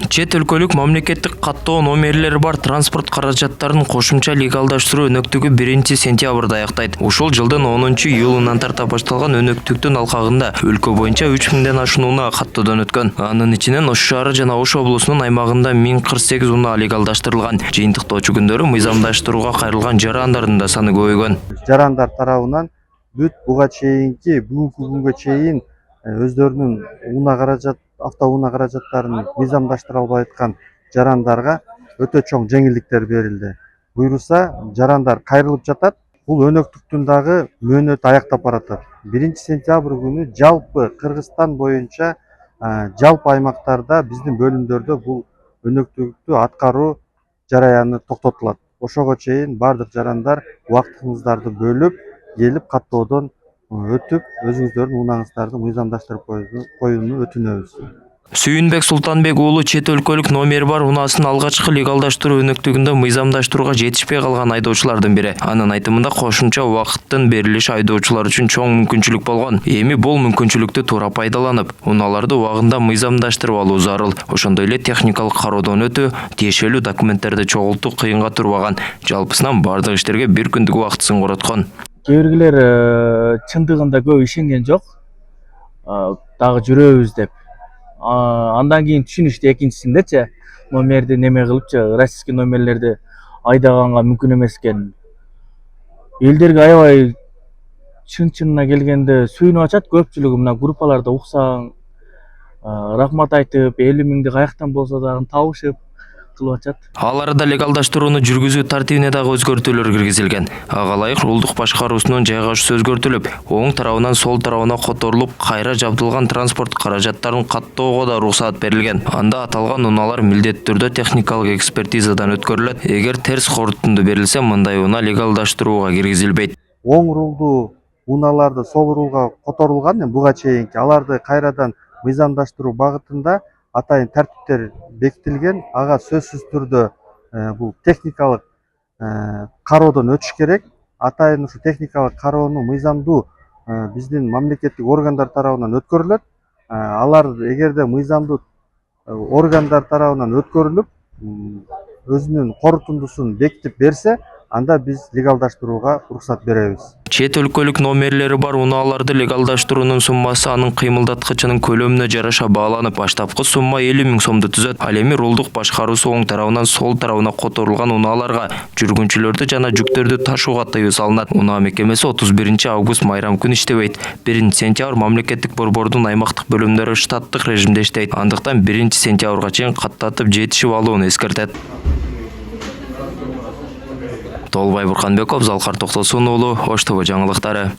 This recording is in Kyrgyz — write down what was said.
Чет өлкөлүк мамлекеттик каттоо номерлери бар транспорт каражаттарын кошумча легалдаштыруу өнөктүгү 1-сентябрда аяктайт. Ушул жылдын 10-июлунан тарта башталган өнөктүктүн алкагында өлкө боюнча 3000ден ашуун унаа каттоодон өткөн. Анын ичинен Ош шаары жана Ош облусунун аймагында 1048 унаа легалдаштырылган. Жыйынтыктоочу күндөрү мыйзамдаштырууга кайрылган жарандардын да саны көбөйгөн. Жарандар тарабынан бүт буга чейинки бүгүнкү күнгө чейин өздөрүнүн автоунаа каражаттарын мыйзамдаштыра албай аткан жарандарга өтө чоң жеңилдиктер берилди. Буйруса жарандар кайрылып жатат. Бул өнөктүктүн дагы мөөнөтү аяктап баратат. 1-сентябрь күнү жалпы Кыргызстан боюнча жалпы аймактарда биздин бөлүмдөрдө бул өнөктүктү аткаруу жараяны токтотулат. Ошого чейин бардык жарандар убактыңыздарды бөлүп келип каттоодон өтүп, өзүңүздөрдүн унааңыздарды мыйзамдаштырып коюуну өтүнөбүз. Сүйүнбек Султанбек уулу чет өлкөлүк номери бар унаасын алгачкы легалдаштыруу өнөктүгүндө мыйзамдаштырууга жетишпей калган айдоочулардын бири. Анын айтымында кошумча убакыттын берилиши айдоочулар үчүн чоң мүмкүнчүлүк болгон. Эми бул мүмкүнчүлүктү туура пайдаланып, унааларды убагында мыйзамдаштырып алуу зарыл. Ошондой эле техникалык кароодон өтүү, тиешелүү документтерди чогултуу кыйынга турбаган. Жалпысынан бардык иштерге бир күндүк убактысын короткон. Кээ биргилер чындыгында көп ишенген жок. Дагы жүрөбүз деп. Андан кийин түшүнүштү экинчисиндечи номерди неме кылыпчы, российский номерлерди айдаганга мүмкүн эмес экен. Элдерге аябай чын-чынына келгенде сүйүнүп ачат. Көпчүлүгү мына группаларда уксаң, рахмат айтып, 50 миңди каяктан болсо дагы табышып кылып ачат. Ал арада легалдаштырууну жүргүзүү тартибине дагы өзгөртүүлөр киргизилген. Ага ылайык рулдук башкаруусунун жайгашуусу өзгөртүлүп, оң тарабынан сол тарабына которулуп, кайра жабдылган транспорт каражаттарын каттоого да уруксаат берилген. Анда аталган унаалар милдеттүү түрдө техникалык экспертизадан өткөрүлөт. Эгер терс корутунду берилсе, мындай унаа легалдаштырууга киргизилбейт. Оң рулдуу унааларды сол рулга которулган, буга чейинки аларды кайрадан мыйзамдаштыруу багытында атайын тартиптер бекитилген. Ага сөзсүз түрдө бул техникалык кароодон өтүш керек. Атайын ушу техникалык кароону мыйзамдуу биздин мамлекеттик органдар тарабынан өткөрүлөт. Алар эгерде мыйзамдуу органдар тарабынан өткөрүлүп, өзүнүн корутундусун бекитип берсе, анда биз легалдаштырууга уруксат беребиз. Чет өлкөлүк номерлери бар унааларды легалдаштыруунун суммасы анын кыймылдаткычынын көлөмүнө жараша бааланып, баштапкы сумма 50 000 сомду түзөт. Ал эми рулдук башкаруусу оң тарабынан сол тарабына которулган унааларга жүргүнчүлөрдү жана жүктөрдү ташууга тыюу салынат. Унаа мекемеси 31-август майрам күнү иштебейт. 1-сентябрь мамлекеттик борбордун аймактык бөлүмдөрү штаттык режимде иштейт. Андыктан 1-сентябрга чейин каттатып жетишип алууну эскертет. Толбай Бурканбеков, Залкар Токтосун уулу, Ош ТВ жаңылыктары.